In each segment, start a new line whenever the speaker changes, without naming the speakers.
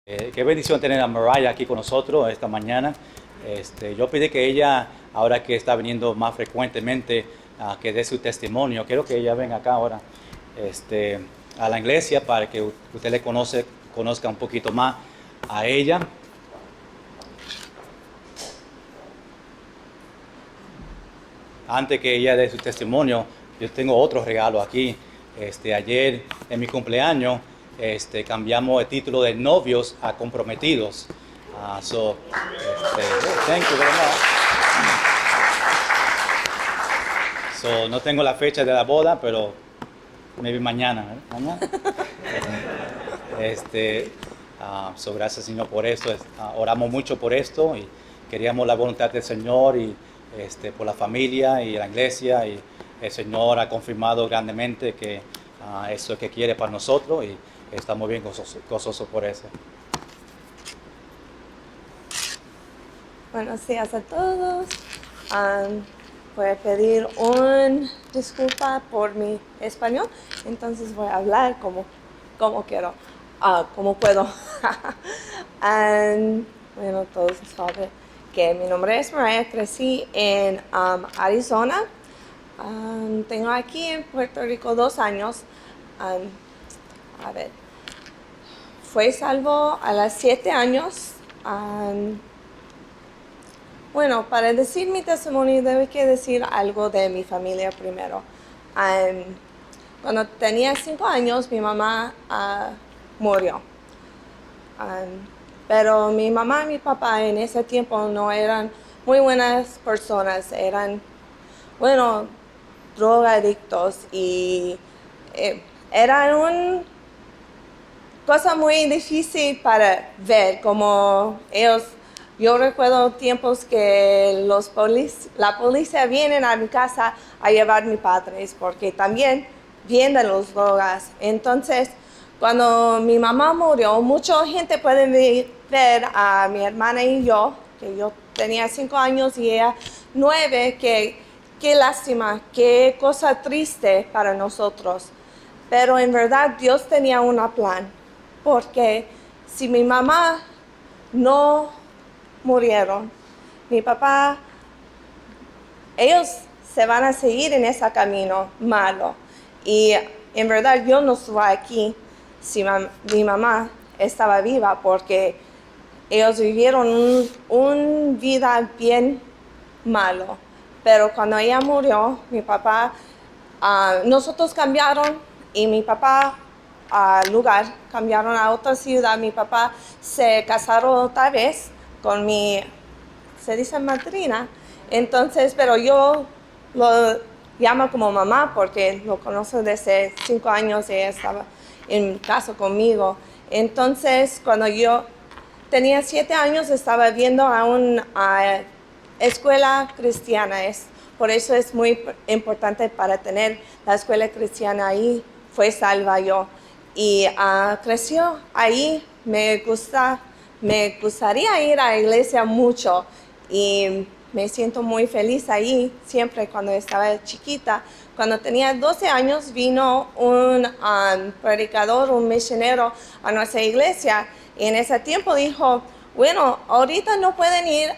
Qué bendición tener a Mariah aquí con nosotros esta mañana. Yo pedí que ella, ahora que está viniendo más frecuentemente, que dé su testimonio. Quiero que ella venga acá ahora este, a la iglesia para que usted le conozca un poquito más a ella. Antes que ella dé su testimonio, yo tengo otro regalo aquí. Ayer en mi cumpleaños cambiamos el título de novios a comprometidos. Thank you very much. No tengo la fecha de la boda, pero maybe mañana. Mañana. Gracias Señor por esto. Oramos mucho por esto y queríamos la voluntad del Señor y por la familia y la iglesia, y el Señor ha confirmado grandemente que eso es que quiere para nosotros, y estamos bien gozosos por eso.
Buenos días a todos. Voy a pedir una disculpa por mi español, entonces voy a hablar como quiero, como puedo. Bueno, todos saben que mi nombre es Mariah, crecí en Arizona. Tengo aquí en Puerto Rico 2 años. Fue salvo a los 7 años. Bueno, para decir mi testimonio, debo que decir algo de mi familia primero. Cuando tenía 5 años, mi mamá murió. Pero mi mamá y mi papá en ese tiempo no eran muy buenas personas. Eran, bueno, drogadictos, y era una cosa muy difícil para ver como ellos. Yo recuerdo tiempos que la policía viene a mi casa a llevar a mis padres porque también venden las drogas. Entonces, cuando mi mamá murió, mucha gente puede ver a mi hermana y yo, que yo tenía 5 años y ella 9, qué lástima, qué cosa triste para nosotros. Pero en verdad Dios tenía un plan, porque si mi mamá no murieron, mi papá, ellos se van a seguir en ese camino malo. Y en verdad yo no estuve aquí si mi mamá estaba viva, porque ellos vivieron una vida bien malo. Pero cuando ella murió, mi papá, nosotros cambiaron, y mi papá lugar, cambiaron a otra ciudad. Mi papá se casaron otra vez con se dice madrina. Entonces, pero yo lo llamo como mamá porque lo conozco desde 5 años y ella estaba en casa conmigo. Entonces, cuando yo tenía 7 años, estaba viendo a una escuela cristiana. Por eso es muy importante para tener la escuela cristiana ahí. Fue salva yo. Y creció ahí. Me gustaría ir a la iglesia mucho. Y me siento muy feliz ahí, siempre cuando estaba chiquita. Cuando tenía 12 años vino un predicador, un misionero a nuestra iglesia. Y en ese tiempo dijo, bueno, ahorita no pueden ir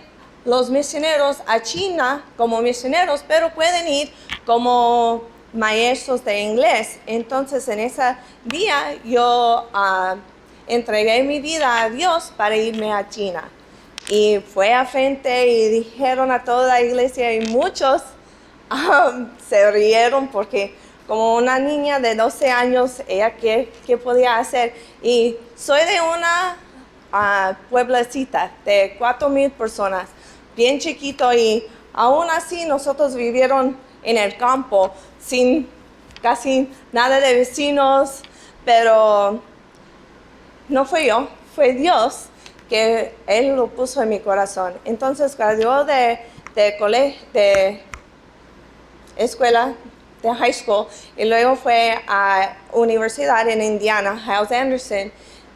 los misioneros a China como misioneros, pero pueden ir como maestros de inglés. Entonces en ese día yo entregué mi vida a Dios para irme a China. Y fue a frente y dijeron a toda la iglesia, y muchos se rieron porque como una niña de 12 años, ella qué podía hacer. Y soy de una pueblecita de 4,000 personas, bien chiquito, y aún así nosotros vivieron en el campo sin casi nada de vecinos, pero no fue yo, fue Dios que Él lo puso en mi corazón. Entonces graduó de escuela, de high school, y luego fue a universidad en Indiana, Hyles Anderson,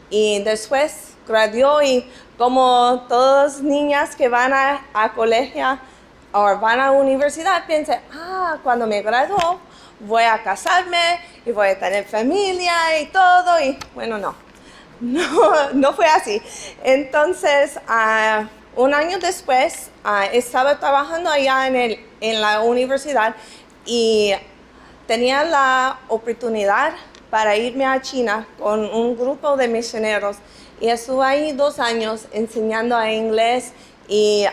y después graduó, y como todas niñas que van a colegio o van a universidad, piensan, cuando me gradúo voy a casarme y voy a tener familia y todo, y bueno, no. no fue así. Entonces, un año después, estaba trabajando allá en la universidad y tenía la oportunidad para irme a China con un grupo de misioneros. Y estuve ahí 2 años enseñando inglés y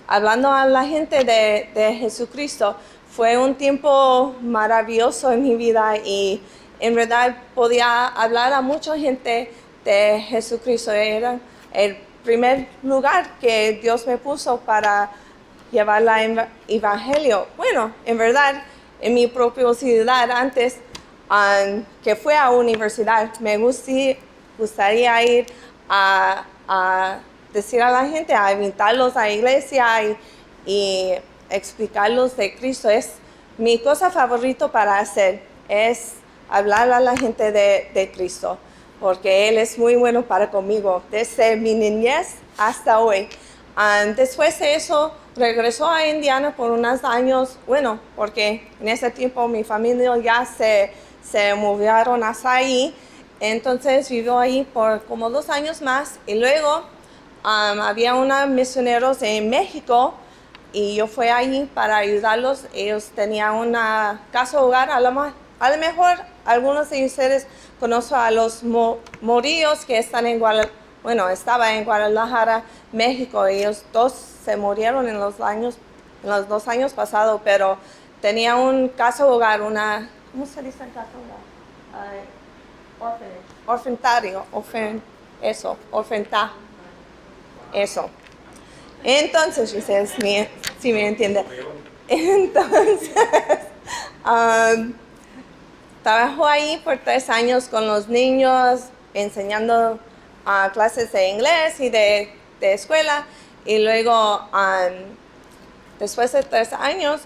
hablando a la gente de Jesucristo. Fue un tiempo maravilloso en mi vida y en verdad podía hablar a mucha gente de Jesucristo. Era el primer lugar que Dios me puso para llevar el evangelio. Bueno, en verdad, en mi propia ciudad antes, que fue a universidad, me gustaría ir a decir a la gente, a invitarlos a la iglesia y explicarlos de Cristo. Es mi cosa favorita para hacer, es hablar a la gente de Cristo, porque Él es muy bueno para conmigo, desde mi niñez hasta hoy. Después de eso, regresó a Indiana por unos años, bueno, porque en ese tiempo mi familia ya se movieron hasta ahí, entonces vivió ahí por como 2 años más, y luego había unos misioneros en México, y yo fui allí para ayudarlos. Ellos tenían una casa hogar, a lo mejor algunos de ustedes conocen a los morillos que están estaba en Guadalajara, México. Ellos 2 se murieron en los 2 años pasados, pero tenía un casa hogar, ¿cómo se dice casa hogar? Orfanario, eso. Entonces, ustedes si me entienden. Entonces, trabajó ahí por 3 años con los niños, enseñando clases de inglés y de escuela. Y luego, después de 3 años,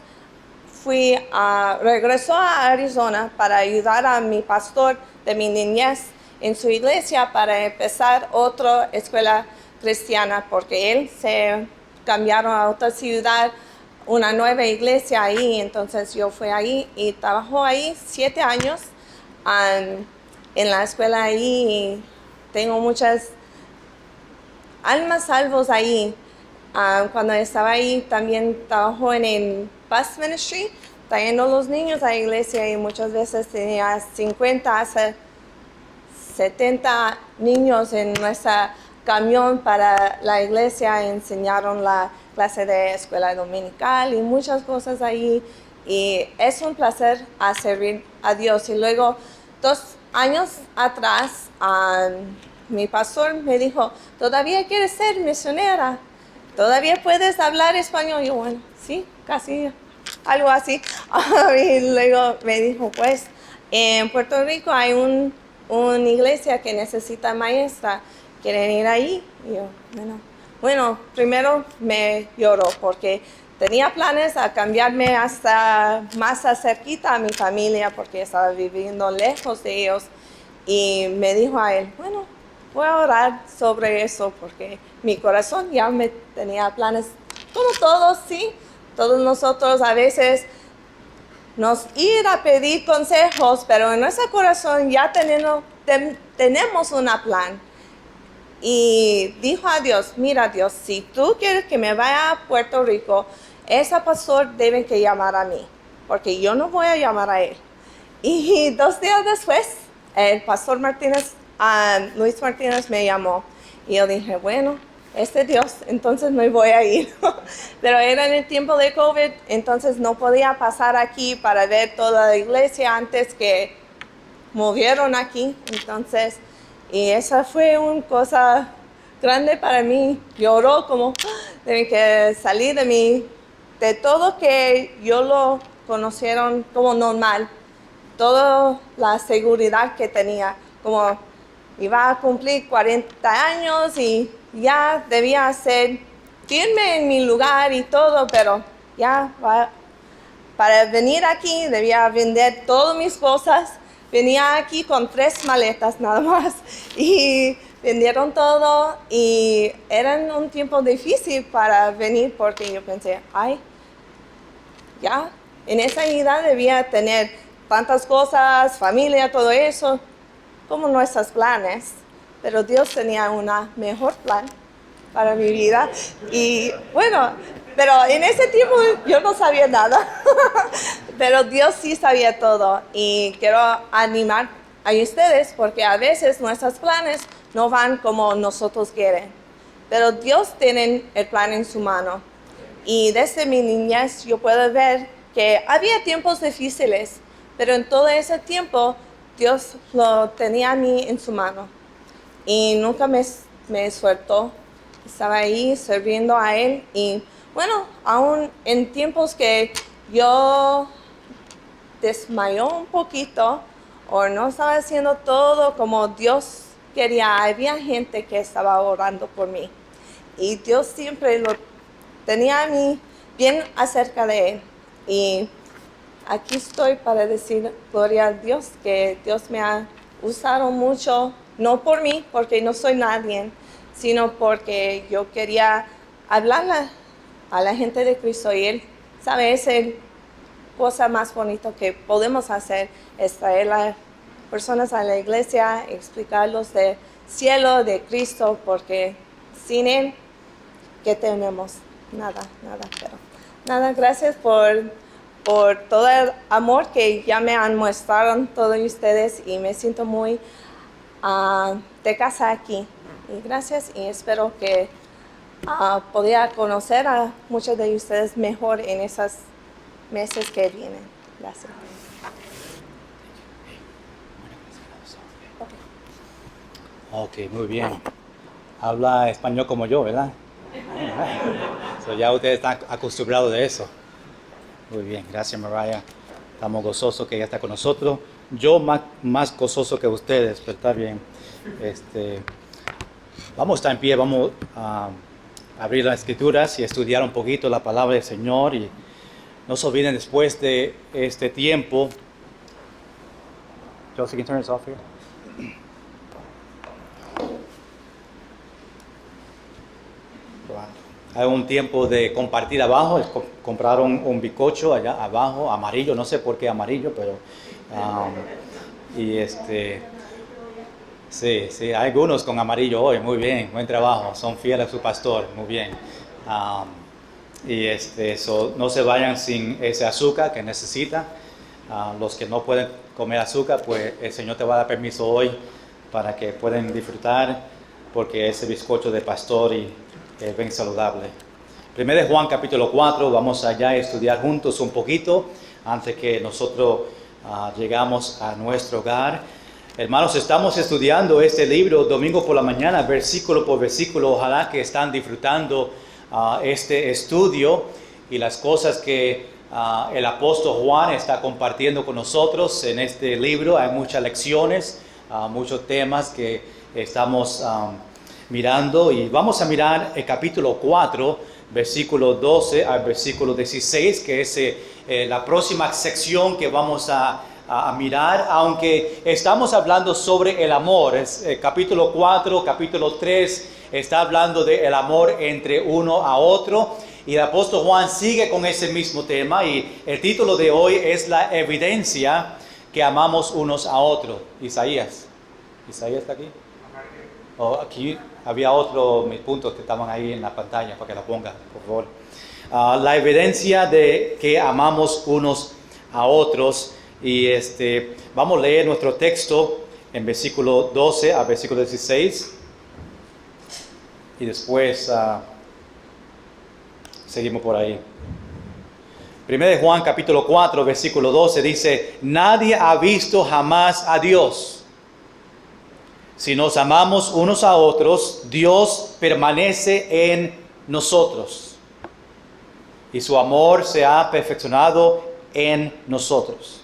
regresó a Arizona para ayudar a mi pastor de mi niñez en su iglesia para empezar otra escuela cristiana, porque él se cambiaron a otra ciudad, una nueva iglesia ahí. Entonces yo fui ahí y trabajó ahí 7 años en la escuela ahí, y tengo muchas almas salvos ahí. Cuando estaba ahí también trabajó en el bus ministry, trayendo los niños a la iglesia, y muchas veces tenía 50 hasta 70 niños en nuestra camión para la iglesia. Enseñaron la clase de escuela dominical y muchas cosas ahí, y es un placer a servir a Dios. Y luego 2 años atrás mi pastor me dijo, ¿todavía quieres ser misionera? ¿Todavía puedes hablar español? Y yo, bueno, sí, casi algo así. Y luego me dijo, pues en Puerto Rico hay una iglesia que necesita maestra, ¿quieren ir ahí? Y yo, bueno, primero me lloró porque tenía planes a cambiarme hasta más cerquita a mi familia, porque estaba viviendo lejos de ellos. Y me dijo a él, bueno, voy a orar sobre eso, porque mi corazón ya me tenía planes, como todos, sí. Todos nosotros a veces nos ir a pedir consejos, pero en nuestro corazón ya tenemos un plan. Y dijo a Dios, mira Dios, si tú quieres que me vaya a Puerto Rico, ese pastor debe que llamar a mí, porque yo no voy a llamar a él. Y 2 días después, el pastor Luis Martínez me llamó, y yo dije, bueno, Dios, entonces me voy a ir. Pero era en el tiempo de COVID, entonces no podía pasar aquí para ver toda la iglesia antes que movieron aquí. Entonces, y esa fue una cosa grande para mí. Lloró como de que salí de todo que yo lo conocieron como normal. Toda la seguridad que tenía, como iba a cumplir 40 años y ya debía ser firme en mi lugar y todo, pero ya para venir aquí debía vender todas mis cosas. Venía aquí con 3 maletas nada más y vendieron todo, y era un tiempo difícil para venir, porque yo pensé, ya en esa edad debía tener tantas cosas, familia, todo eso. como nuestros planes, pero Dios tenía un mejor plan para mi vida. Y bueno, pero en ese tiempo yo no sabía nada, pero Dios sí sabía todo. Y quiero animar a ustedes porque a veces nuestros planes no van como nosotros quieren, pero Dios tiene el plan en su mano. Y desde mi niñez yo puedo ver que había tiempos difíciles, pero en todo ese tiempo Dios lo tenía a mí en su mano y nunca me sueltó. Estaba ahí sirviendo a Él y bueno, aún en tiempos que yo desmayó un poquito o no estaba haciendo todo como Dios quería, había gente que estaba orando por mí y Dios siempre lo tenía a mí bien acerca de Él. Y aquí estoy para decir gloria a Dios, que Dios me ha usado mucho, no por mí, porque no soy nadie, sino porque yo quería hablar a la gente de Cristo y Él, sabe, es la cosa más bonita que podemos hacer, es traer a las personas a la iglesia, explicarlos del cielo, de Cristo, porque sin Él, ¿qué tenemos? Nada, pero nada, gracias por todo el amor que ya me han mostrado todos ustedes y me siento muy de casa aquí. Y gracias y espero que pueda conocer a muchos de ustedes mejor en esos meses que vienen. Gracias.
Ok, muy bien. Habla español como yo, ¿verdad? So ya ustedes están acostumbrados de eso. Muy bien, gracias Mariah. Estamos gozosos que ella está con nosotros. Yo más gozoso que ustedes, pero está bien. Vamos a estar en pie, vamos a abrir las escrituras y estudiar un poquito la palabra del Señor. Y no se olviden después de este tiempo. Josie, can you turn this off here? Hay un tiempo de compartir abajo. Compraron un bizcocho allá abajo, amarillo, no sé por qué amarillo, pero sí, hay algunos con amarillo hoy, muy bien, buen trabajo, son fieles a su pastor, muy bien. No se vayan sin ese azúcar que necesitan. Los que no pueden comer azúcar, pues el Señor te va a dar permiso hoy para que puedan disfrutar, porque ese bizcocho de pastor y es bien saludable. 1 Juan capítulo 4, vamos allá a estudiar juntos un poquito antes que nosotros llegamos a nuestro hogar. Hermanos, estamos estudiando este libro domingo por la mañana, versículo por versículo. Ojalá que están disfrutando este estudio y las cosas que el apóstol Juan está compartiendo con nosotros en este libro. Hay muchas lecciones, muchos temas que estamos mirando, y vamos a mirar el capítulo 4, versículo 12 al versículo 16, que es la próxima sección que vamos a mirar, aunque estamos hablando sobre el amor. Capítulo 4, capítulo 3 está hablando del amor entre uno a otro, y el apóstol Juan sigue con ese mismo tema, y el título de hoy es la evidencia que amamos unos a otros. Isaías está aquí. Aquí había mis puntos que estaban ahí en la pantalla para que la ponga, por favor. La evidencia de que amamos unos a otros. Y vamos a leer nuestro texto en versículo 12 a versículo 16. Y después seguimos por ahí. 1 Juan capítulo 4, versículo 12 dice: nadie ha visto jamás a Dios. Si nos amamos unos a otros, Dios permanece en nosotros, y su amor se ha perfeccionado en nosotros.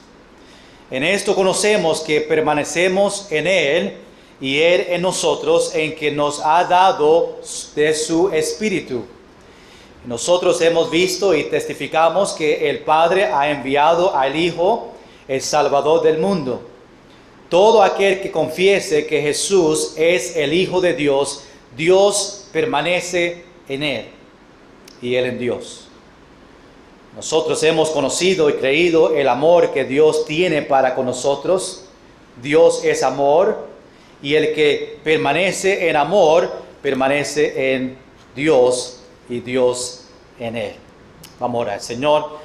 En esto conocemos que permanecemos en Él y Él en nosotros, en que nos ha dado de su Espíritu. Nosotros hemos visto y testificamos que el Padre ha enviado al Hijo, el Salvador del mundo. Todo aquel que confiese que Jesús es el Hijo de Dios, Dios permanece en Él y Él en Dios. Nosotros hemos conocido y creído el amor que Dios tiene para con nosotros. Dios es amor y el que permanece en amor permanece en Dios y Dios en él. Vamos a orar. Señor,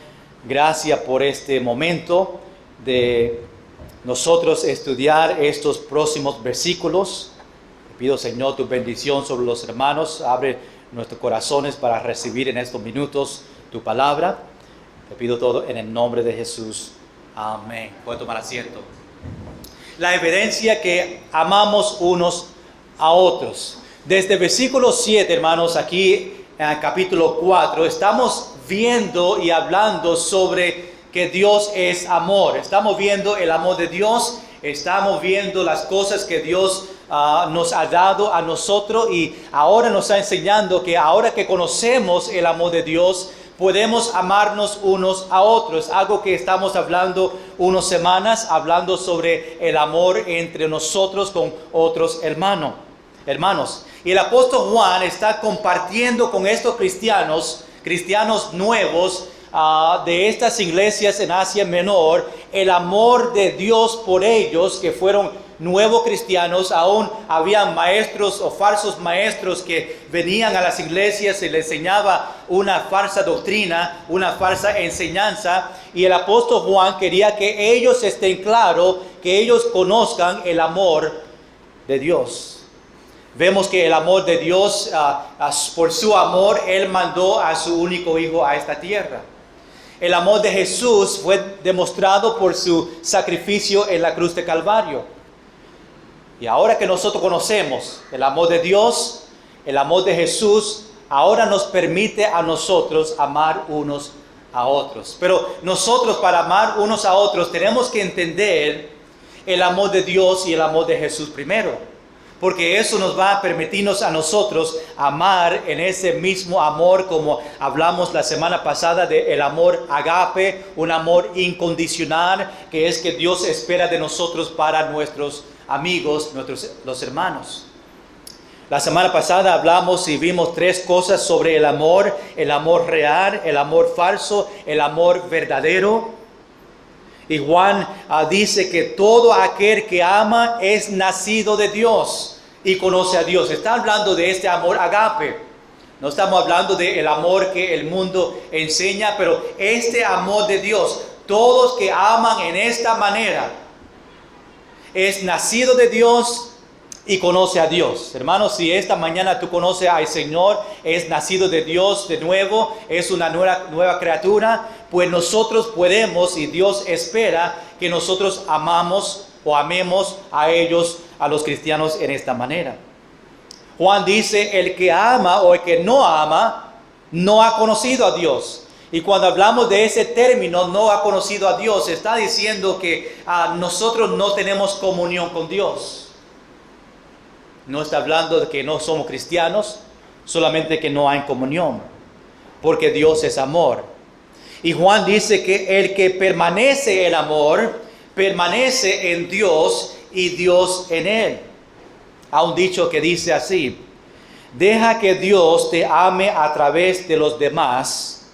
gracias por este momento de nosotros estudiar estos próximos versículos. Te pido, Señor, tu bendición sobre los hermanos. Abre nuestros corazones para recibir en estos minutos tu palabra. Te pido todo en el nombre de Jesús. Amén. Pueden tomar asiento. La evidencia que amamos unos a otros. Desde versículo 7, hermanos, aquí en el capítulo 4, estamos viendo y hablando sobre que Dios es amor. Estamos viendo el amor de Dios, estamos viendo las cosas que Dios nos ha dado a nosotros, y ahora nos está enseñando que ahora que conocemos el amor de Dios, podemos amarnos unos a otros. Algo que estamos hablando unas semanas, hablando sobre el amor entre nosotros con otros hermanos. Y el apóstol Juan está compartiendo con estos cristianos nuevos de estas iglesias en Asia Menor, el amor de Dios por ellos, que fueron nuevos cristianos. Aún habían maestros o falsos maestros que venían a las iglesias y les enseñaba una falsa doctrina, una falsa enseñanza, y el apóstol Juan quería que ellos estén claros, que ellos conozcan el amor de Dios. Vemos que el amor de Dios, por su amor, Él mandó a su único hijo a esta tierra. El amor de Jesús fue demostrado por su sacrificio en la cruz de Calvario. Y ahora que nosotros conocemos el amor de Dios, el amor de Jesús, ahora nos permite a nosotros amar unos a otros. Pero nosotros, para amar unos a otros, tenemos que entender el amor de Dios y el amor de Jesús primero. Porque eso nos va a permitirnos a nosotros amar en ese mismo amor, como hablamos la semana pasada del amor agape, un amor incondicional, que es que Dios espera de nosotros para nuestros amigos, los hermanos. La semana pasada hablamos y vimos 3 cosas sobre el amor real, el amor falso, el amor verdadero. Y Juan dice que todo aquel que ama es nacido de Dios y conoce a Dios. Está hablando de este amor agape. No estamos hablando del amor que el mundo enseña, pero este amor de Dios, todos que aman en esta manera, es nacido de Dios y conoce a Dios. Hermanos, si esta mañana tú conoces al Señor, es nacido de Dios de nuevo, es una nueva criatura, pues nosotros podemos, y Dios espera que nosotros amemos a ellos, a los cristianos, en esta manera. Juan dice, el que ama o el que no ama, no ha conocido a Dios. Y cuando hablamos de ese término, no ha conocido a Dios, está diciendo que nosotros no tenemos comunión con Dios. No está hablando de que no somos cristianos, solamente que no hay comunión, porque Dios es amor. Y Juan dice que el que permanece en amor, permanece en Dios y Dios en él. Hay un dicho que dice así: deja que Dios te ame a través de los demás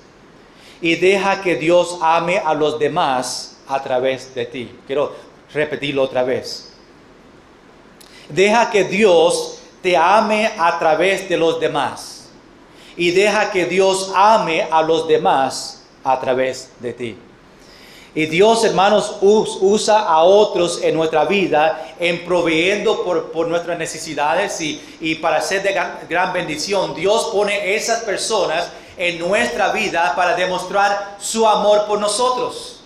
y deja que Dios ame a los demás a través de ti. Quiero repetirlo otra vez. Deja que Dios te ame a través de los demás y deja que Dios ame a los demás a través de ti. Y Dios, hermanos, usa a otros en nuestra vida en proveyendo por nuestras necesidades y para ser de gran bendición. Dios pone esas personas en nuestra vida para demostrar su amor por nosotros.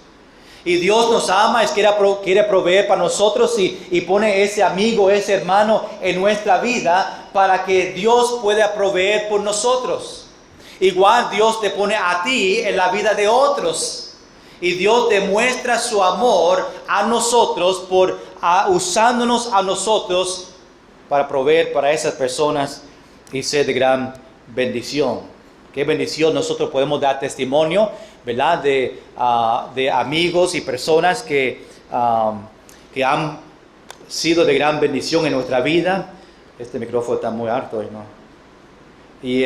Y Dios nos ama, quiere proveer para nosotros y pone ese amigo, ese hermano en nuestra vida para que Dios pueda proveer por nosotros. Igual Dios te pone a ti en la vida de otros. Y Dios demuestra su amor a nosotros usándonos a nosotros para proveer para esas personas y ser de gran bendición. Qué bendición nosotros podemos dar testimonio, ¿verdad? De amigos y personas que han sido de gran bendición en nuestra vida. Este micrófono está muy alto, ¿no? Y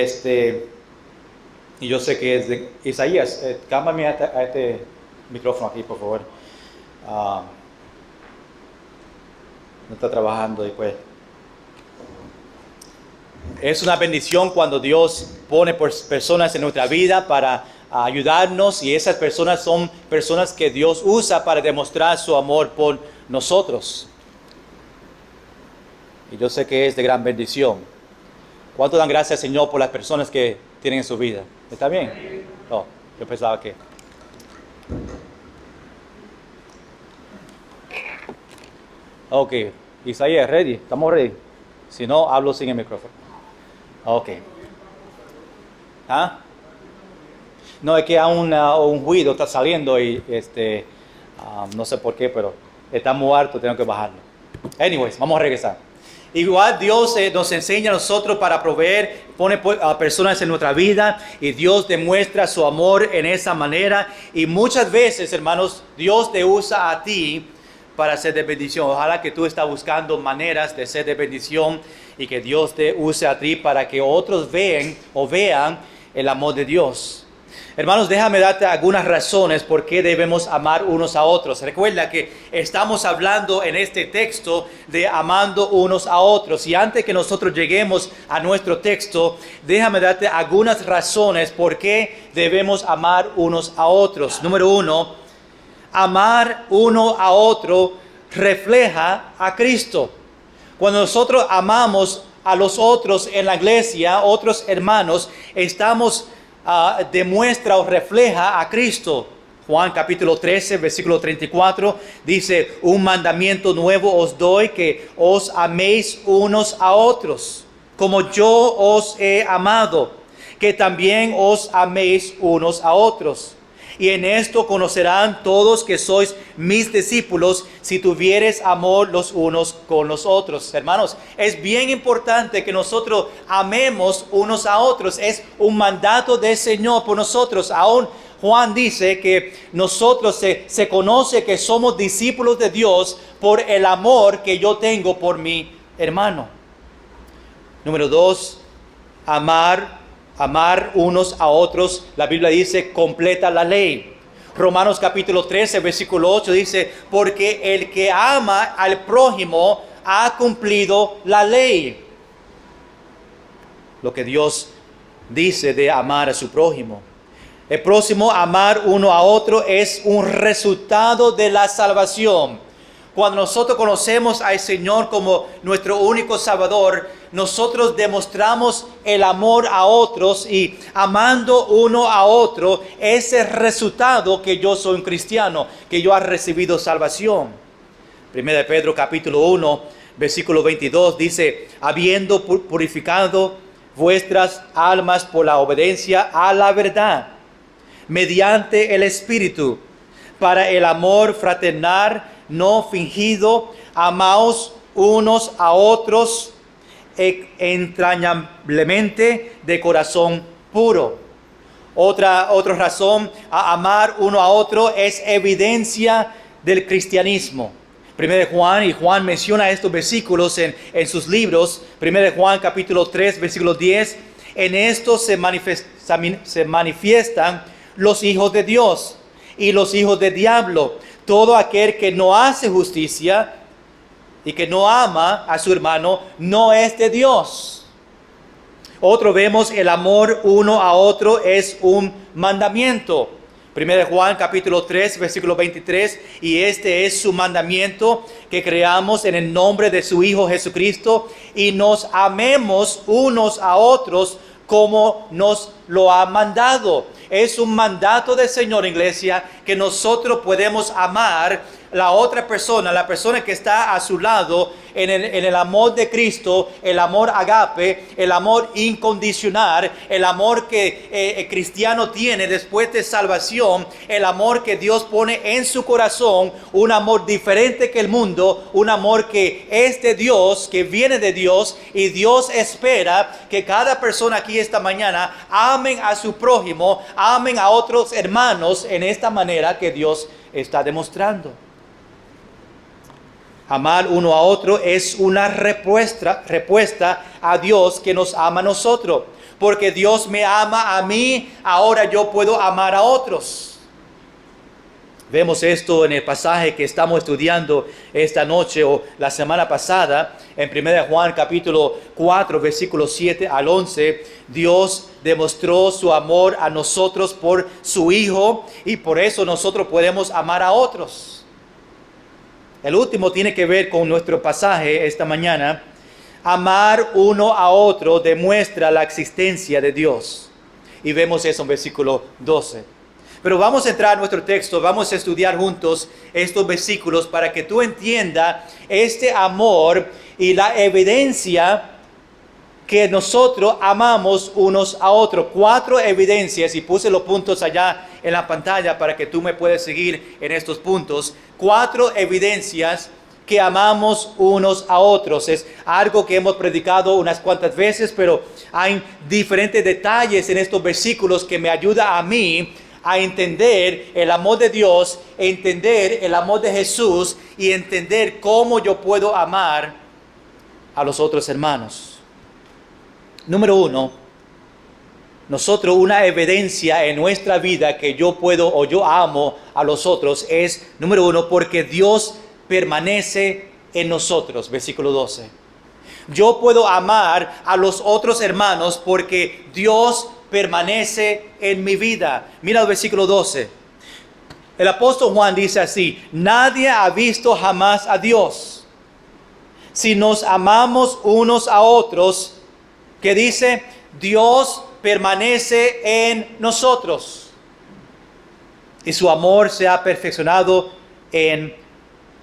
yo sé que es de Isaías. Cámbiame a este micrófono aquí, por favor. No está trabajando después. Es una bendición cuando Dios pone personas en nuestra vida para ayudarnos, y esas personas son personas que Dios usa para demostrar su amor por nosotros. Y yo sé que es de gran bendición. ¿Cuánto dan gracias, Señor, por las personas que tienen en su vida? ¿Está bien? No, yo pensaba que... Ok, Isaías, ready, estamos ready. Si no, hablo sin el micrófono. Ok. ¿Ah? No, es que un ruido está saliendo y no sé por qué, pero está muy alto, tengo que bajarlo. Anyways, vamos a regresar. Igual Dios nos enseña a nosotros para proveer, pone a personas en nuestra vida, y Dios demuestra su amor en esa manera. Y muchas veces, hermanos, Dios te usa a ti para ser de bendición. Ojalá que tú estás buscando maneras de ser de bendición y que Dios te use a ti para que otros vean el amor de Dios. Hermanos, déjame darte algunas razones por qué debemos amar unos a otros. Recuerda que estamos hablando en este texto de amando unos a otros. Y antes que nosotros lleguemos a nuestro texto, déjame darte algunas razones por qué debemos amar unos a otros. Número 1, amar uno a otro refleja a Cristo. Cuando nosotros amamos a los otros en la iglesia, otros hermanos, demuestra o refleja a Cristo. Juan capítulo 13, versículo 34, dice: un mandamiento nuevo os doy, que os améis unos a otros, como yo os he amado, que también os améis unos a otros. Y en esto conocerán todos que sois mis discípulos, si tuviereis amor los unos con los otros. Hermanos, es bien importante que nosotros amemos unos a otros. Es un mandato del Señor por nosotros. Aún Juan dice que nosotros se conoce que somos discípulos de Dios por el amor que yo tengo por mi hermano. Número 2, amar unos a otros, la Biblia dice, completa la ley. Romanos capítulo 13, versículo 8 dice: porque el que ama al prójimo ha cumplido la ley. Lo que Dios dice de amar a su prójimo. El próximo, amar uno a otro, es un resultado de la salvación. Cuando nosotros conocemos al Señor como nuestro único Salvador, nosotros demostramos el amor a otros, y amando uno a otro es el resultado que yo soy un cristiano, que yo he recibido salvación. 1 Pedro capítulo 1, versículo 22 dice: habiendo purificado vuestras almas por la obediencia a la verdad, mediante el Espíritu, para el amor fraternal no fingido, amaos unos a otros entrañablemente de corazón puro. Otra razón a amar uno a otro es evidencia del cristianismo. 1 Juan, y Juan menciona estos versículos en sus libros. 1 Juan capítulo 3, versículo 10. En esto se manifiestan los hijos de Dios y los hijos del diablo. Todo aquel que no hace justicia y que no ama a su hermano no es de Dios. Otro, vemos el amor uno a otro es un mandamiento. 1 Juan capítulo 3, versículo 23, y este es su mandamiento, que creamos en el nombre de su Hijo Jesucristo y nos amemos unos a otros como nos lo ha mandado. Es un mandato del Señor, iglesia, que nosotros podemos amar la otra persona, la persona que está a su lado, en el amor de Cristo, el amor agape, el amor incondicional, el amor que el cristiano tiene después de salvación, el amor que Dios pone en su corazón, un amor diferente que el mundo, un amor que es de Dios, que viene de Dios, y Dios espera que cada persona aquí esta mañana amen a su prójimo, amen a otros hermanos en esta manera que Dios está demostrando. Amar uno a otro es una respuesta a Dios que nos ama a nosotros. Porque Dios me ama a mí, ahora yo puedo amar a otros. Vemos esto en el pasaje que estamos estudiando esta noche o la semana pasada, en 1 Juan capítulo 4, versículos 7 al 11. Dios demostró su amor a nosotros por su Hijo y por eso nosotros podemos amar a otros. El último tiene que ver con nuestro pasaje esta mañana. Amar uno a otro demuestra la existencia de Dios. Y vemos eso en versículo 12. Pero vamos a entrar a nuestro texto, vamos a estudiar juntos estos versículos para que tú entiendas este amor y la evidencia que nosotros amamos unos a otros. 4 evidencias, y puse los puntos allá en la pantalla para que tú me puedas seguir en estos puntos. 4 evidencias que amamos unos a otros. Es algo que hemos predicado unas cuantas veces, pero hay diferentes detalles en estos versículos que me ayuda a mí a entender el amor de Dios, entender el amor de Jesús y entender cómo yo puedo amar a los otros hermanos. Número 1, nosotros una evidencia en nuestra vida que yo puedo o yo amo a los otros es, número 1, porque Dios permanece en nosotros, versículo 12. Yo puedo amar a los otros hermanos porque Dios permanece en mi vida. Mira el versículo 12. El apóstol Juan dice así: nadie ha visto jamás a Dios. Si nos amamos unos a otros, que dice, Dios permanece en nosotros y su amor se ha perfeccionado en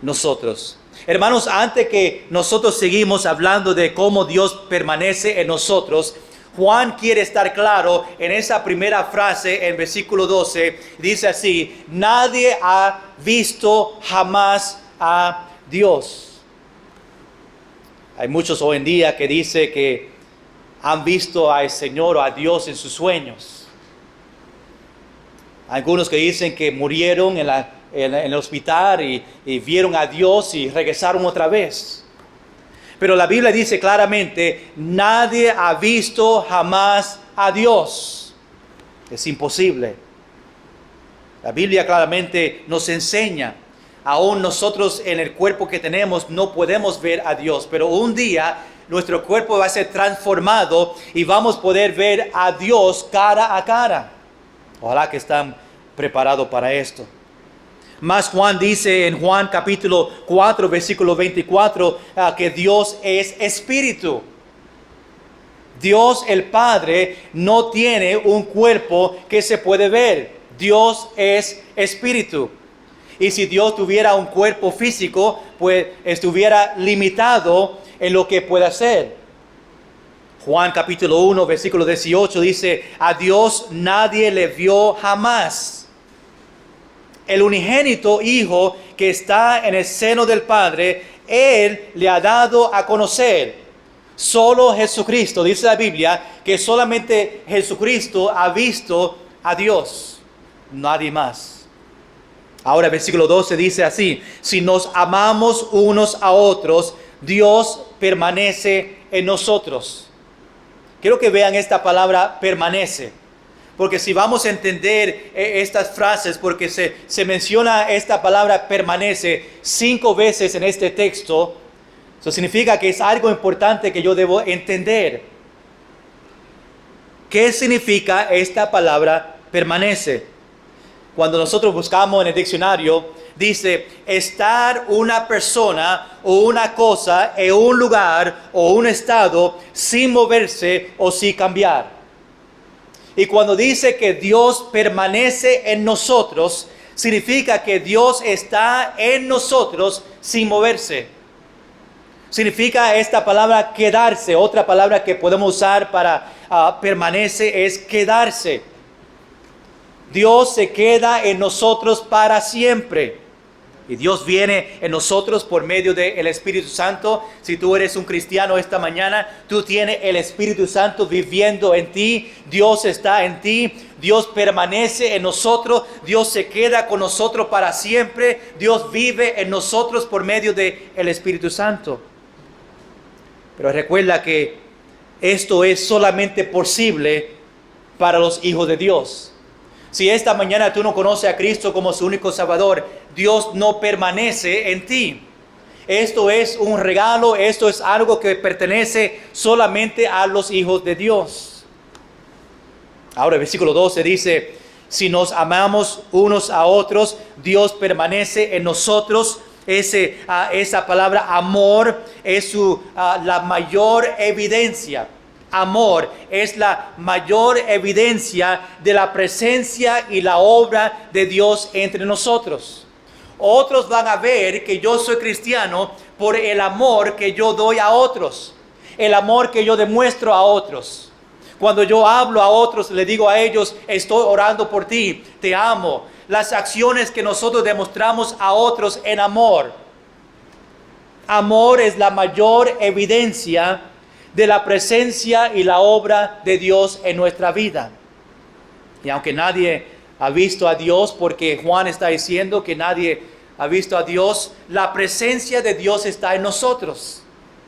nosotros. Hermanos, antes que nosotros seguimos hablando de cómo Dios permanece en nosotros, Juan quiere estar claro en esa primera frase en versículo 12. Dice así: nadie ha visto jamás a Dios. Hay muchos hoy en día que dicen que han visto al Señor o a Dios en sus sueños. Algunos que dicen que murieron en el hospital y vieron a Dios y regresaron otra vez. Pero la Biblia dice claramente, nadie ha visto jamás a Dios. Es imposible. La Biblia claramente nos enseña, aún nosotros en el cuerpo que tenemos no podemos ver a Dios, pero un día nuestro cuerpo va a ser transformado y vamos a poder ver a Dios cara a cara. Ojalá que están preparados para esto. Más Juan dice en Juan capítulo 4, versículo 24, que Dios es espíritu. Dios el Padre no tiene un cuerpo que se puede ver. Dios es espíritu. Y si Dios tuviera un cuerpo físico, pues estuviera limitado en lo que puede hacer. Juan capítulo 1, versículo 18 dice, a Dios nadie le vio jamás. El unigénito Hijo que está en el seno del Padre, Él le ha dado a conocer. Solo Jesucristo, dice la Biblia, que solamente Jesucristo ha visto a Dios. Nadie más. Ahora el versículo 12 dice así: si nos amamos unos a otros, Dios permanece en nosotros. Quiero que vean esta palabra permanece. Porque si vamos a entender estas frases, porque se menciona esta palabra permanece 5 veces en este texto, eso significa que es algo importante que yo debo entender. ¿Qué significa esta palabra permanece? Cuando nosotros buscamos en el diccionario, dice estar una persona o una cosa en un lugar o un estado sin moverse o sin cambiar. Y cuando dice que Dios permanece en nosotros, significa que Dios está en nosotros sin moverse. Significa esta palabra quedarse. Otra palabra que podemos usar para permanece es quedarse. Dios se queda en nosotros para siempre. Y Dios viene en nosotros por medio del Espíritu Santo. Si tú eres un cristiano esta mañana, tú tienes el Espíritu Santo viviendo en ti. Dios está en ti. Dios permanece en nosotros. Dios se queda con nosotros para siempre. Dios vive en nosotros por medio del Espíritu Santo. Pero recuerda que esto es solamente posible para los hijos de Dios. Si esta mañana tú no conoces a Cristo como su único Salvador, Dios no permanece en ti. Esto es un regalo, esto es algo que pertenece solamente a los hijos de Dios. Ahora el versículo 12 dice, si nos amamos unos a otros, Dios permanece en nosotros. Esa palabra amor es la mayor evidencia. Amor es la mayor evidencia de la presencia y la obra de Dios entre nosotros. Otros van a ver que yo soy cristiano por el amor que yo doy a otros, el amor que yo demuestro a otros. Cuando yo hablo a otros, le digo a ellos, estoy orando por ti, te amo. Las acciones que nosotros demostramos a otros en amor. Amor es la mayor evidencia de la presencia y la obra de Dios en nuestra vida. Y aunque nadie ha visto a Dios, porque Juan está diciendo que nadie ha visto a Dios, la presencia de Dios está en nosotros.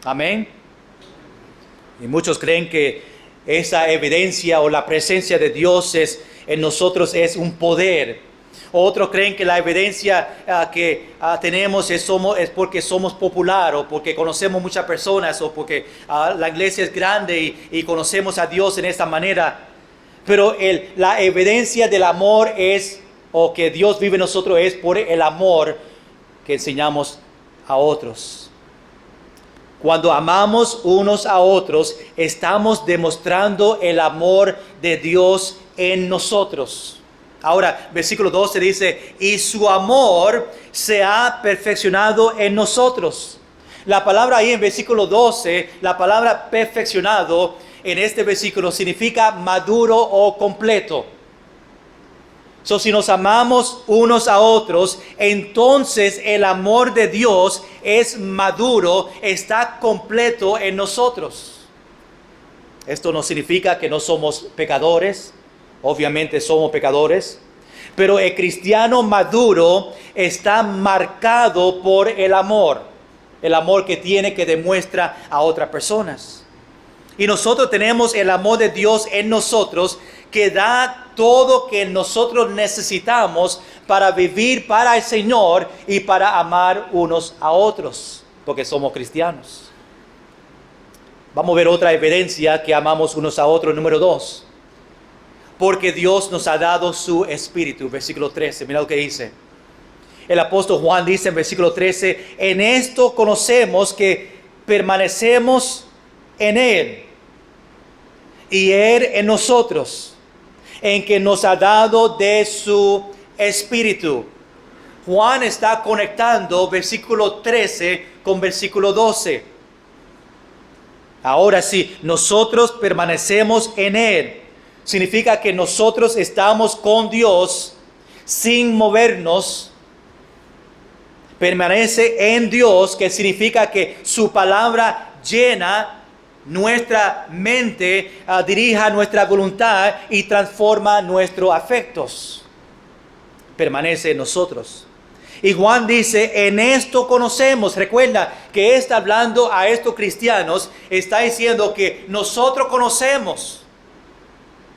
Amén. Y muchos creen que esa evidencia o la presencia de Dios en nosotros es un poder. Otros creen que la evidencia que tenemos es porque somos popular o porque conocemos muchas personas o porque la iglesia es grande y conocemos a Dios en esta manera. Pero la evidencia del amor o que Dios vive en nosotros es por el amor que enseñamos a otros. Cuando amamos unos a otros, estamos demostrando el amor de Dios en nosotros. Ahora, versículo 12 dice, y su amor se ha perfeccionado en nosotros. La palabra ahí en versículo 12, la palabra perfeccionado en este versículo significa maduro o completo. Si nos amamos unos a otros, entonces el amor de Dios es maduro, está completo en nosotros. Esto no significa que no somos pecadores. Obviamente somos pecadores, pero el cristiano maduro está marcado por el amor que tiene, que demuestra a otras personas. Y nosotros tenemos el amor de Dios en nosotros, que da todo que nosotros necesitamos para vivir para el Señor y para amar unos a otros, porque somos cristianos. Vamos a ver otra evidencia que amamos unos a otros, número 2. Porque Dios nos ha dado su Espíritu. Versículo 13, mira lo que dice. El apóstol Juan dice en versículo 13, en esto conocemos que permanecemos en Él y Él en nosotros, en que nos ha dado de su Espíritu. Juan está conectando versículo 13 con versículo 12. Ahora sí, nosotros permanecemos en Él. Significa que nosotros estamos con Dios sin movernos. Permanece en Dios, que significa que su palabra llena nuestra mente, dirija nuestra voluntad y transforma nuestros afectos. Permanece en nosotros. Y Juan dice, en esto conocemos. Recuerda que está hablando a estos cristianos, está diciendo que nosotros conocemos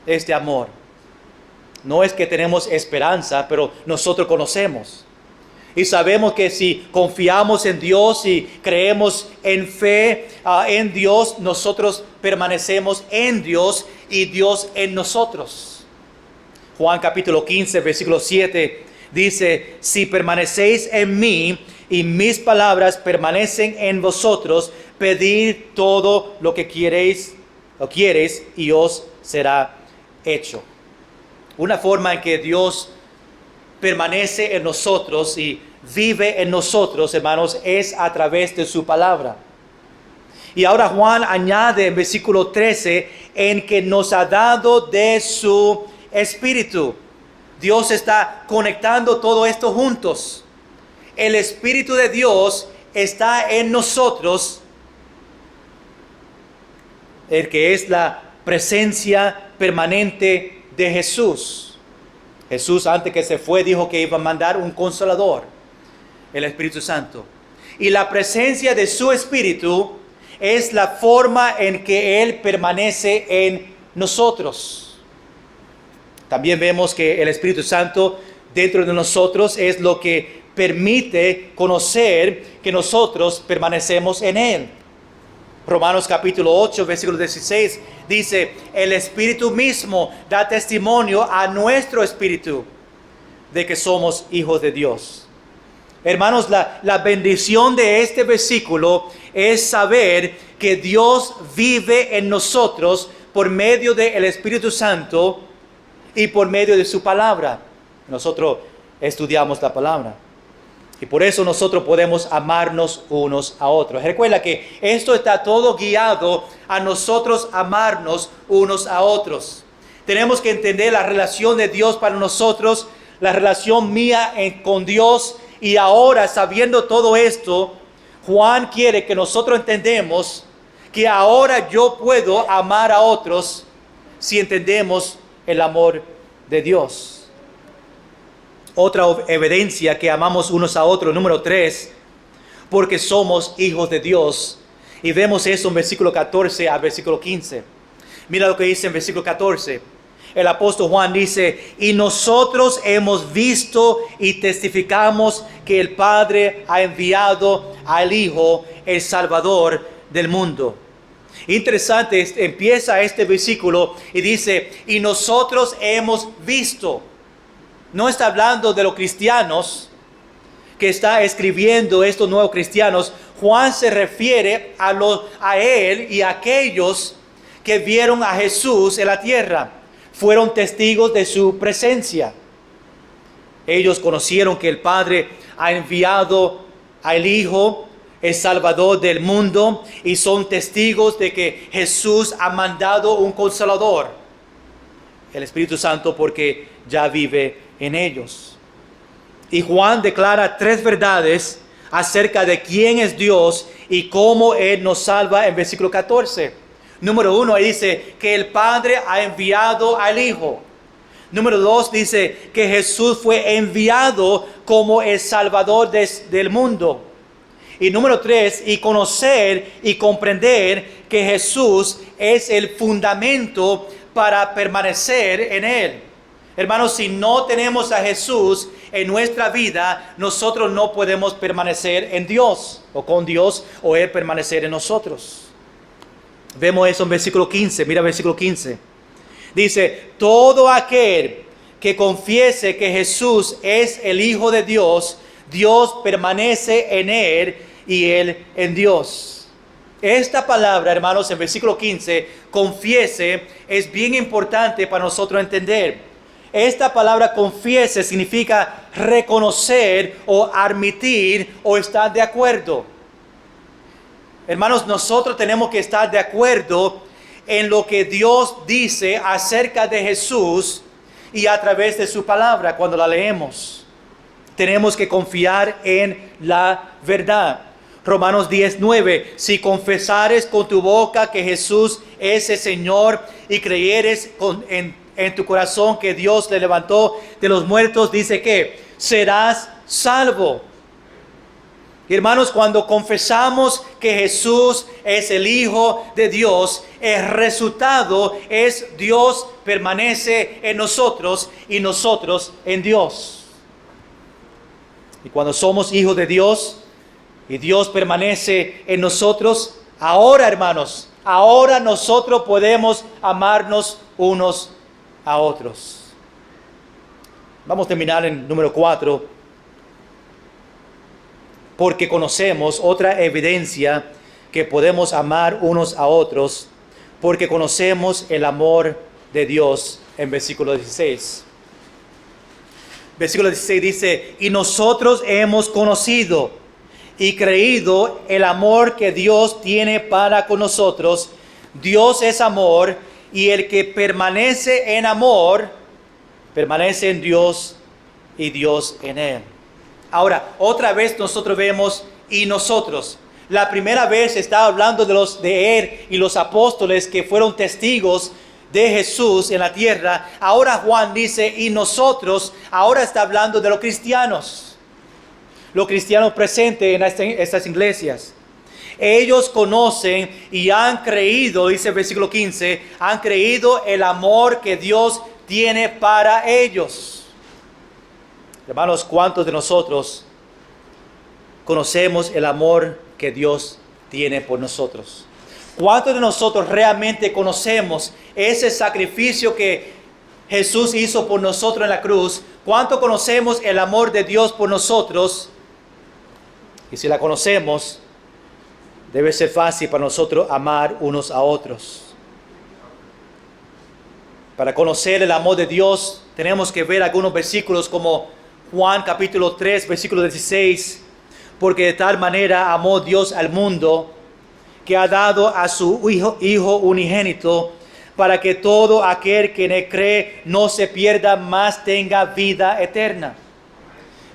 este amor. No es que tenemos esperanza, pero nosotros conocemos. Y sabemos que si confiamos en Dios y creemos en fe en Dios, nosotros permanecemos en Dios y Dios en nosotros. Juan capítulo 15, versículo 7 dice, si permanecéis en mí y mis palabras permanecen en vosotros, pedid todo lo que quieres y os será hecho. Una forma en que Dios permanece en nosotros y vive en nosotros, hermanos, es a través de su palabra. Y ahora Juan añade en versículo 13, en que nos ha dado de su Espíritu. Dios está conectando todo esto juntos. El Espíritu de Dios está en nosotros, el que es la presencia permanente de Jesús. Jesús, antes que se fue, dijo que iba a mandar un consolador, el Espíritu Santo. Y la presencia de su Espíritu es la forma en que Él permanece en nosotros. También vemos que el Espíritu Santo dentro de nosotros es lo que permite conocer que nosotros permanecemos en Él. Romanos capítulo 8, versículo 16 dice, el Espíritu mismo da testimonio a nuestro espíritu de que somos hijos de Dios. Hermanos, la bendición de este versículo es saber que Dios vive en nosotros por medio del Espíritu Santo y por medio de su palabra. Nosotros estudiamos la palabra. Y por eso nosotros podemos amarnos unos a otros. Recuerda que esto está todo guiado a nosotros amarnos unos a otros. Tenemos que entender la relación de Dios para nosotros, la relación mía con Dios. Y ahora, sabiendo todo esto, Juan quiere que nosotros entendamos que ahora yo puedo amar a otros si entendemos el amor de Dios. Otra evidencia que amamos unos a otros, número 3, porque somos hijos de Dios. Y vemos eso en versículo 14 al versículo 15. Mira lo que dice en versículo 14. El apóstol Juan dice, y nosotros hemos visto y testificamos que el Padre ha enviado al Hijo, el Salvador del mundo. Interesante, empieza este versículo y dice, y nosotros hemos visto. No está hablando de los cristianos que está escribiendo estos nuevos cristianos. Juan se refiere a él y a aquellos que vieron a Jesús en la tierra. Fueron testigos de su presencia. Ellos conocieron que el Padre ha enviado al Hijo, el Salvador del mundo, y son testigos de que Jesús ha mandado un Consolador, el Espíritu Santo, porque ya vive en ellos. Y Juan declara 3 verdades acerca de quién es Dios y cómo Él nos salva en versículo 14. Número 1, dice que el Padre ha enviado al Hijo. Número 2, dice que Jesús fue enviado como el Salvador del mundo. Y número 3, y conocer y comprender que Jesús es el fundamento para permanecer en Él. Hermanos, si no tenemos a Jesús en nuestra vida, nosotros no podemos permanecer en Dios, o con Dios, o Él permanecer en nosotros. Vemos eso en versículo 15, mira versículo 15. Dice, todo aquel que confiese que Jesús es el Hijo de Dios, Dios permanece en Él y Él en Dios. Esta palabra, hermanos, en versículo 15, confiese, es bien importante para nosotros entender. Esta palabra confiese significa reconocer o admitir o estar de acuerdo. Hermanos, nosotros tenemos que estar de acuerdo en lo que Dios dice acerca de Jesús y a través de su palabra cuando la leemos. Tenemos que confiar en la verdad. Romanos 10:9, si confesares con tu boca que Jesús es el Señor y creyeres en tu corazón que Dios le levantó de los muertos, dice que serás salvo. Y hermanos, cuando confesamos que Jesús es el Hijo de Dios, el resultado es Dios permanece en nosotros y nosotros en Dios. Y cuando somos hijos de Dios y Dios permanece en nosotros, ahora, hermanos, ahora nosotros podemos amarnos unos a otros. Vamos a terminar en número 4. Porque conocemos otra evidencia que podemos amar unos a otros, porque conocemos el amor de Dios en versículo 16. Versículo 16 dice, y nosotros hemos conocido y creído el amor que Dios tiene para con nosotros. Dios es amor, y el que permanece en amor, permanece en Dios y Dios en él. Ahora, otra vez nosotros vemos y nosotros. La primera vez estaba hablando de él y los apóstoles que fueron testigos de Jesús en la tierra. Ahora Juan dice y nosotros, ahora está hablando de los cristianos presentes en estas iglesias. Ellos conocen y han creído, dice el versículo 15, han creído el amor que Dios tiene para ellos. Hermanos, ¿cuántos de nosotros conocemos el amor que Dios tiene por nosotros? ¿Cuántos de nosotros realmente conocemos ese sacrificio que Jesús hizo por nosotros en la cruz? ¿Cuánto conocemos el amor de Dios por nosotros? Y si la conocemos, debe ser fácil para nosotros amar unos a otros. Para conocer el amor de Dios, tenemos que ver algunos versículos como Juan capítulo 3, versículo 16. Porque de tal manera amó Dios al mundo, que ha dado a su Hijo unigénito, para que todo aquel que en él cree no se pierda, mas tenga vida eterna.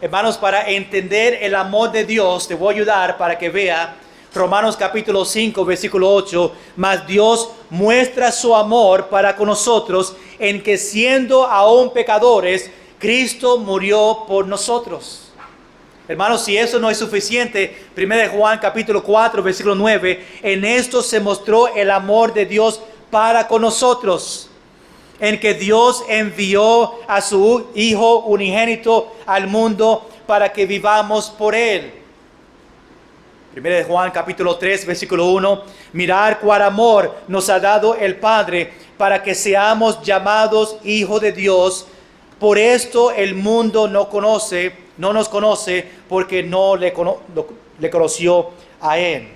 Hermanos, para entender el amor de Dios, te voy a ayudar para que vea Romanos capítulo 5, versículo 8. Mas Dios muestra su amor para con nosotros, en que siendo aún pecadores, Cristo murió por nosotros. Hermanos, si eso no es suficiente, 1 Juan capítulo 4, versículo 9, en esto se mostró el amor de Dios para con nosotros, en que Dios envió a su Hijo unigénito al mundo para que vivamos por Él. 1 Juan capítulo 3, versículo 1, mirad cuál amor nos ha dado el Padre para que seamos llamados hijos de Dios. Por esto el mundo no nos conoce, porque no le conoció a Él.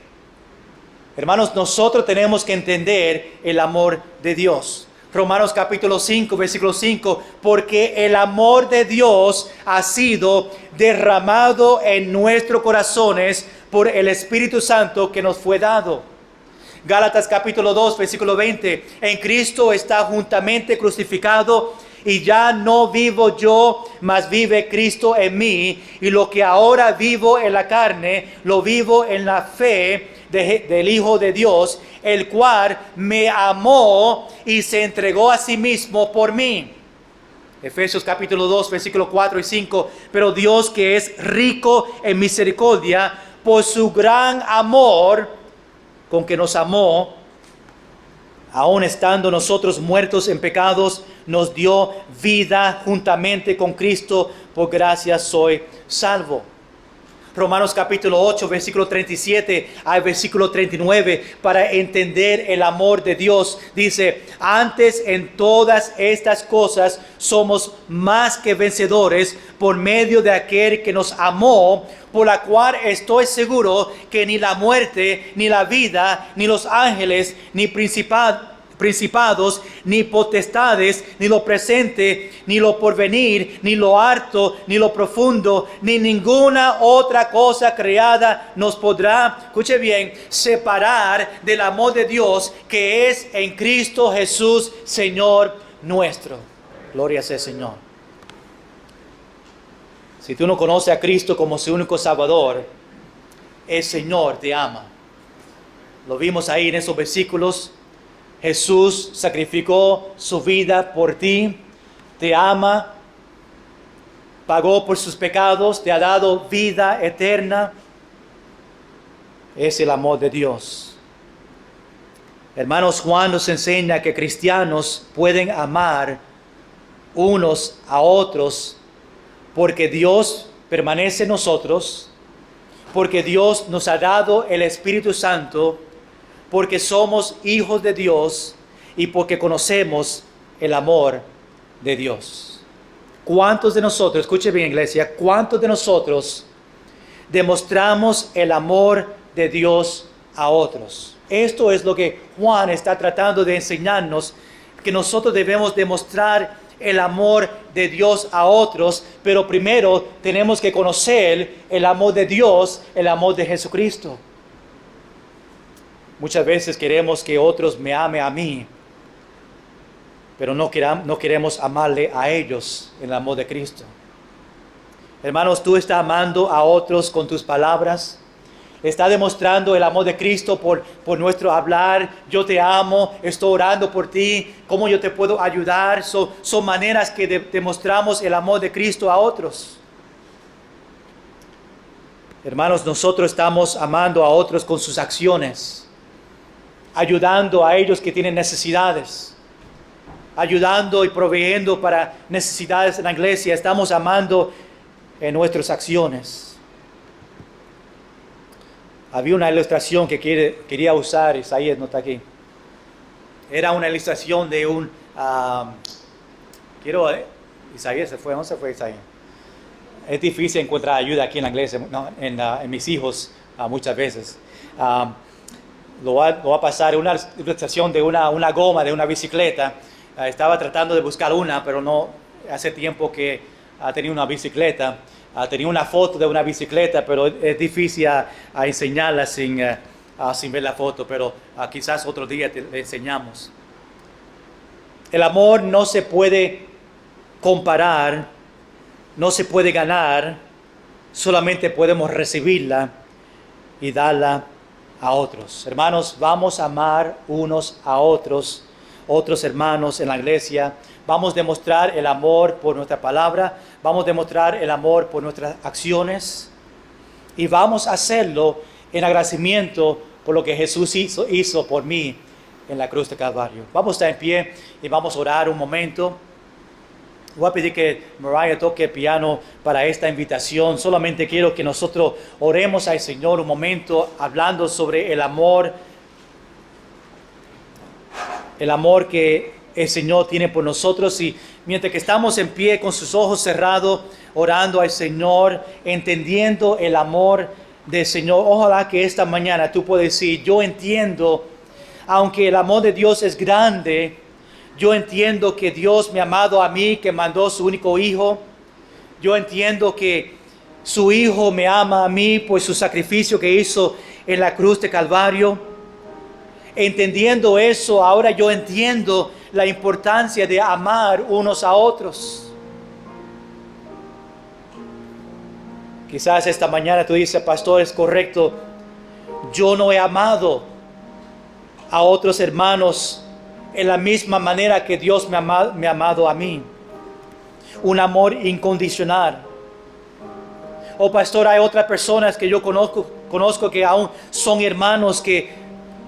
Hermanos, nosotros tenemos que entender el amor de Dios. Romanos capítulo 5, versículo 5, porque el amor de Dios ha sido derramado en nuestros corazones por el Espíritu Santo que nos fue dado. Gálatas capítulo 2, versículo 20, en Cristo está juntamente crucificado, y ya no vivo yo, mas vive Cristo en mí, y lo que ahora vivo en la carne, lo vivo en la fe del Hijo de Dios, el cual me amó y se entregó a sí mismo por mí. Efesios capítulo 2, versículo 4 y 5, pero Dios, que es rico en misericordia, por su gran amor con que nos amó, aun estando nosotros muertos en pecados, nos dio vida juntamente con Cristo, por gracia soy salvo. Romanos capítulo 8, versículo 37 al versículo 39, para entender el amor de Dios, dice, antes en todas estas cosas somos más que vencedores por medio de aquel que nos amó, por la cual estoy seguro que ni la muerte, ni la vida, ni los ángeles, ni principados, ni potestades, ni lo presente, ni lo porvenir, ni lo alto, ni lo profundo, ni ninguna otra cosa creada nos podrá, escuche bien, separar del amor de Dios que es en Cristo Jesús, Señor nuestro. Gloria sea, Señor. Si tú no conoces a Cristo como su único Salvador, el Señor te ama. Lo vimos ahí en esos versículos. Jesús sacrificó su vida por ti, te ama, pagó por sus pecados, te ha dado vida eterna. Es el amor de Dios. Hermanos, Juan nos enseña que cristianos pueden amar unos a otros porque Dios permanece en nosotros, porque Dios nos ha dado el Espíritu Santo, porque somos hijos de Dios y porque conocemos el amor de Dios. ¿Cuántos de nosotros, escuche bien, iglesia, cuántos de nosotros demostramos el amor de Dios a otros? Esto es lo que Juan está tratando de enseñarnos, que nosotros debemos demostrar el amor de Dios a otros, pero primero tenemos que conocer el amor de Dios, el amor de Jesucristo. Muchas veces queremos que otros me amen a mí, pero no queremos amarle a ellos en el amor de Cristo. Hermanos, tú estás amando a otros con tus palabras. Está demostrando el amor de Cristo por nuestro hablar. Yo te amo, estoy orando por ti. ¿Cómo yo te puedo ayudar? Son maneras que demostramos el amor de Cristo a otros. Hermanos, nosotros estamos amando a otros con sus acciones, ayudando a ellos que tienen necesidades. ayudando y proveyendo para necesidades en la iglesia. Estamos amando en nuestras acciones. Había una ilustración que quería usar, Isaías no está aquí. Era una ilustración de un... Isaías se fue, ¿dónde se fue Isaías? Es difícil encontrar ayuda aquí en la iglesia, no, en mis hijos muchas veces. Lo va a pasar una ilustración de una goma, de una bicicleta. Estaba tratando de buscar una, pero no hace tiempo que tenía una bicicleta. Tenía una foto de una bicicleta, pero es difícil a enseñarla sin ver la foto, pero quizás otro día le enseñamos. El amor no se puede comparar, no se puede ganar, solamente podemos recibirla y darla a otros. Hermanos, vamos a amar unos a otros hermanos en la iglesia. Vamos a demostrar el amor por nuestra palabra, vamos a demostrar el amor por nuestras acciones y vamos a hacerlo en agradecimiento por lo que Jesús hizo por mí en la cruz de Calvario. Vamos a estar en pie y vamos a orar un momento. Voy a pedir que Mariah toque el piano para esta invitación. Solamente quiero que nosotros oremos al Señor un momento hablando sobre el amor que el Señor tiene por nosotros. Y mientras que estamos en pie con sus ojos cerrados, orando al Señor, entendiendo el amor del Señor, ojalá que esta mañana tú puedas decir: yo entiendo, aunque el amor de Dios es grande, yo entiendo que Dios me ha amado a mí, que mandó su único hijo. Yo entiendo que su hijo me ama a mí por su sacrificio que hizo en la cruz de Calvario. Entendiendo eso, ahora yo entiendo la importancia de amar unos a otros. Quizás esta mañana tú dices: pastor, es correcto, yo no he amado a otros hermanos en la misma manera que Dios me ha amado a mí. Un amor incondicional. Oh, pastor, hay otras personas que yo conozco que aún son hermanos que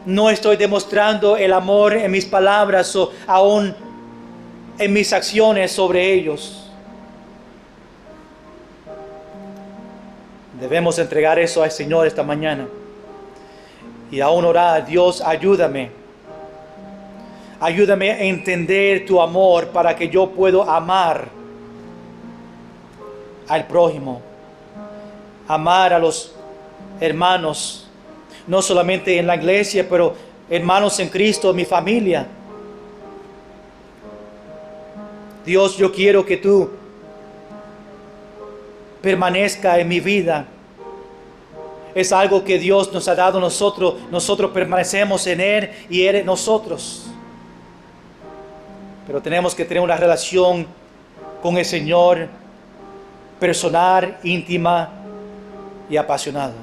no estoy demostrando el amor en mis palabras o aún en mis acciones sobre ellos. Debemos entregar eso al Señor esta mañana y aún orar: Dios, ayúdame a entender tu amor para que yo pueda amar al prójimo, amar a los hermanos, no solamente en la iglesia, pero hermanos en Cristo, mi familia. Dios, yo quiero que tú permanezca en mi vida. Es algo que Dios nos ha dado a nosotros. Nosotros permanecemos en Él y Él en nosotros. Pero tenemos que tener una relación con el Señor personal, íntima y apasionada.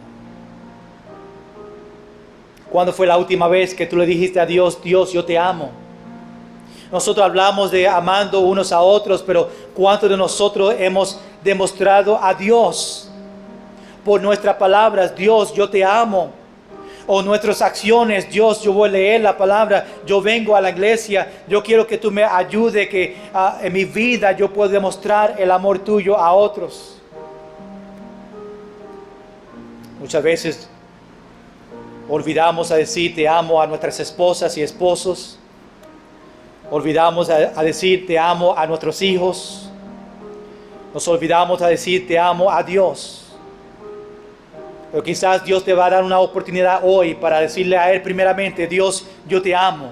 ¿Cuándo fue la última vez que tú le dijiste a Dios: Dios, yo te amo? Nosotros hablamos de amando unos a otros, pero ¿cuántos de nosotros hemos demostrado a Dios por nuestras palabras: Dios, yo te amo? O nuestras acciones: Dios, yo voy a leer la palabra, yo vengo a la iglesia, yo quiero que tú me ayudes, que en mi vida yo pueda demostrar el amor tuyo a otros. Muchas veces olvidamos a decir te amo a nuestras esposas y esposos. Olvidamos a decir te amo a nuestros hijos. Nos olvidamos a decir te amo a Dios. Pero quizás Dios te va a dar una oportunidad hoy para decirle a Él primeramente: Dios, yo te amo.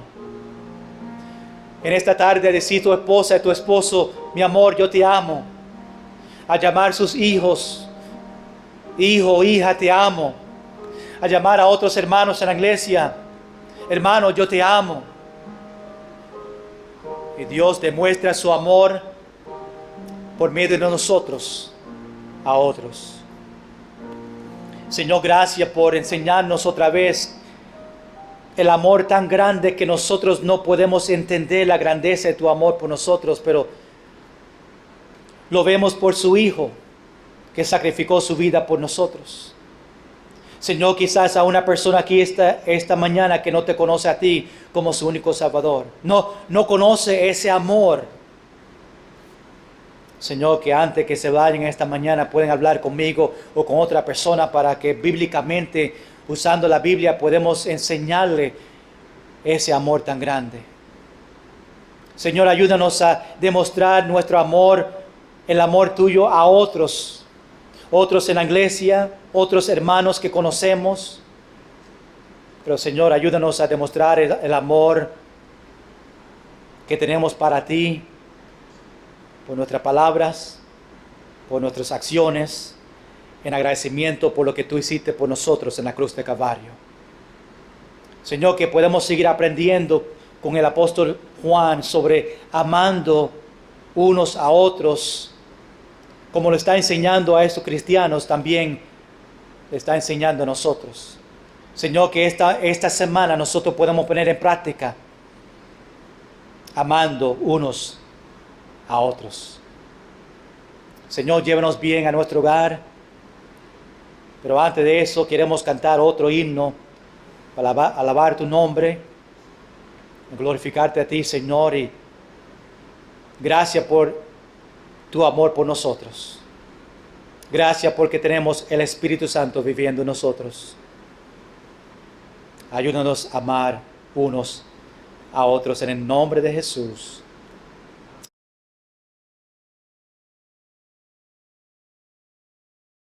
En esta tarde decir a tu esposa y a tu esposo: mi amor, yo te amo. A llamar a sus hijos: hijo, hija, te amo. A llamar a otros hermanos en la iglesia: hermano, yo te amo. Y Dios demuestra su amor por medio de nosotros a otros. Señor, gracias por enseñarnos otra vez el amor tan grande que nosotros no podemos entender la grandeza de tu amor por nosotros, pero lo vemos por su Hijo que sacrificó su vida por nosotros. Señor, quizás a una persona aquí esta mañana que no te conoce a ti como su único Salvador. No conoce ese amor. Señor, que antes que se vayan esta mañana pueden hablar conmigo o con otra persona para que bíblicamente, usando la Biblia, podemos enseñarle ese amor tan grande. Señor, ayúdanos a demostrar nuestro amor, el amor tuyo a otros en la iglesia, otros hermanos que conocemos. Pero Señor, ayúdanos a demostrar el amor que tenemos para ti, por nuestras palabras, por nuestras acciones, en agradecimiento por lo que tú hiciste por nosotros en la cruz de Calvario. Señor, que podemos seguir aprendiendo con el apóstol Juan sobre amando unos a otros, como lo está enseñando a estos cristianos, también le está enseñando a nosotros. Señor, que esta semana nosotros podamos poner en práctica amando unos a otros. Señor, llévanos bien a nuestro hogar, pero antes de eso queremos cantar otro himno para alabar tu nombre, glorificarte a ti, Señor, y gracias por tu amor por nosotros. Gracias porque tenemos el Espíritu Santo viviendo en nosotros. Ayúdanos a amar unos a otros en el nombre de Jesús.